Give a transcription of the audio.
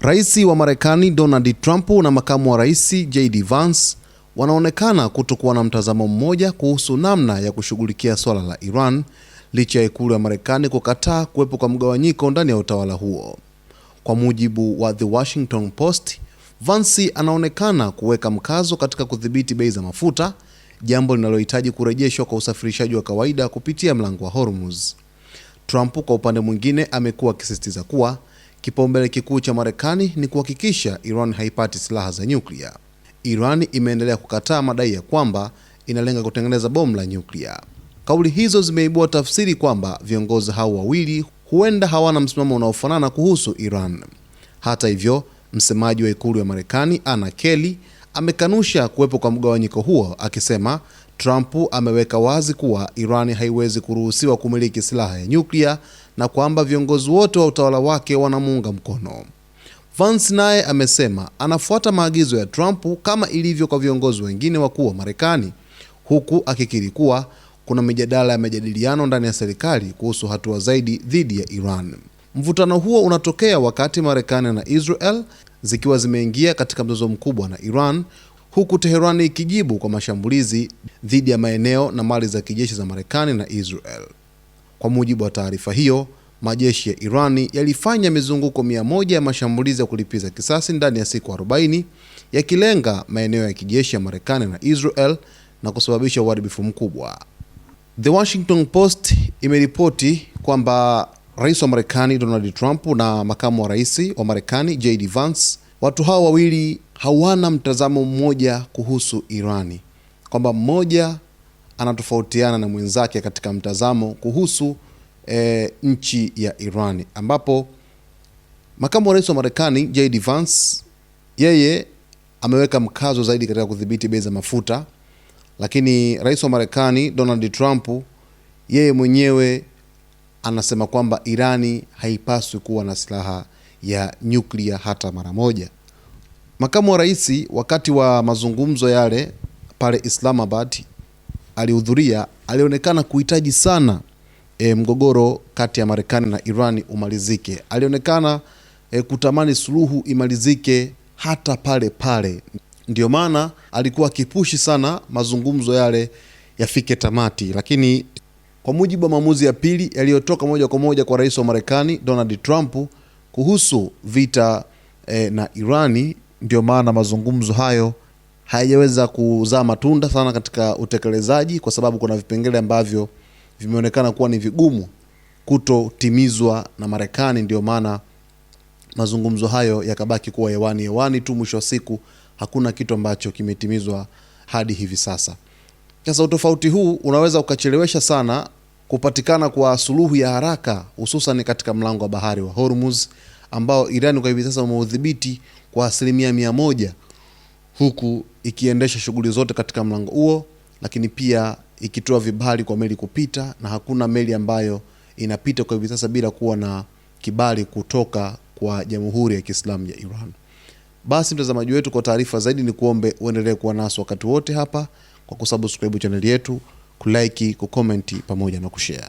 Rais wa Marekani Donald Trump na makamu wa rais JD Vance wanaonekana kutokuwa na mtazamo mmoja kuhusu namna ya kushughulikia swala la Iran, licha ya ikulu ya Marekani kukataa kuwepo kwa mgawanyiko ndani ya utawala huo. Kwa mujibu wa The Washington Post, Vance anaonekana kuweka mkazo katika kudhibiti bei za mafuta, jambo linalohitaji kurejeshwa kwa usafirishaji wa kawaida kupitia mlango wa Hormuz. Trump kwa upande mwingine amekuwa akisisitiza kuwa kipaumbele kikuu cha Marekani ni kuhakikisha Iran haipati silaha za nyuklia. Iran imeendelea kukataa madai ya kwamba inalenga kutengeneza bomu la nyuklia. Kauli hizo zimeibua tafsiri kwamba viongozi hao wawili huenda hawana msimamo unaofanana kuhusu Iran. Hata hivyo, msemaji wa ikulu ya Marekani Anna Kelly amekanusha kuwepo kwa mgawanyiko huo, akisema Trump ameweka wazi kuwa Iran haiwezi kuruhusiwa kumiliki silaha ya nyuklia na kwamba viongozi wote wa utawala wake wanamuunga mkono. Vance naye amesema anafuata maagizo ya Trump kama ilivyo kwa viongozi wengine wakuu wa Marekani, huku akikiri kuwa kuna mijadala ya majadiliano ndani ya serikali kuhusu hatua zaidi dhidi ya Iran. Mvutano huo unatokea wakati Marekani na Israel zikiwa zimeingia katika mzozo mkubwa na Iran, huku Tehran ikijibu kwa mashambulizi dhidi ya maeneo na mali za kijeshi za Marekani na Israel. Kwa mujibu wa taarifa hiyo, majeshi ya Irani yalifanya mizunguko 100 ya mashambulizi ya kulipiza kisasi ndani ya siku 40, yakilenga maeneo ya kijeshi ya Marekani na Israel na kusababisha uharibifu mkubwa. The Washington Post imeripoti kwamba Rais wa Marekani Donald Trump na makamu wa rais wa Marekani JD Vance, watu hao wawili hawana mtazamo mmoja kuhusu Irani, kwamba mmoja anatofautiana na mwenzake katika mtazamo kuhusu nchi ya Irani, ambapo makamu wa rais wa Marekani JD Vance yeye ameweka mkazo zaidi katika kudhibiti bei za mafuta, lakini rais wa Marekani Donald Trump yeye mwenyewe anasema kwamba Irani haipaswi kuwa na silaha ya nyuklia hata mara moja. Makamu wa rais wakati wa mazungumzo yale pale Islamabad alihudhuria, alionekana kuhitaji sana mgogoro kati ya Marekani na Irani umalizike. Alionekana kutamani suluhu imalizike hata pale pale. Ndio maana alikuwa akipushi sana mazungumzo yale yafike tamati, lakini kwa mujibu wa maamuzi ya pili yaliyotoka moja kwa moja kwa rais wa Marekani Donald Trump kuhusu vita na Irani, ndio maana mazungumzo hayo hayajaweza kuzaa matunda sana katika utekelezaji, kwa sababu kuna vipengele ambavyo vimeonekana kuwa ni vigumu kutotimizwa na Marekani. Ndio maana mazungumzo hayo yakabaki kuwa hewani tu. Mwisho wa siku hakuna kitu ambacho kimetimizwa hadi hivi sasa. Sasa utofauti huu unaweza ukachelewesha sana kupatikana kwa suluhu ya haraka, hususan katika mlango wa bahari wa Hormuz ambao Iran kwa hivi sasa umeudhibiti kwa 100%, huku ikiendesha shughuli zote katika mlango huo, lakini pia ikitoa vibali kwa meli kupita, na hakuna meli ambayo inapita kwa hivi sasa bila kuwa na kibali kutoka kwa Jamhuri ya Kiislamu ya Iran. Basi mtazamaji wetu, kwa taarifa zaidi ni kuombe uendelee kuwa nasi wakati wote hapa kwa kusubscribe channel yetu, kulike, kucomment pamoja na kushare.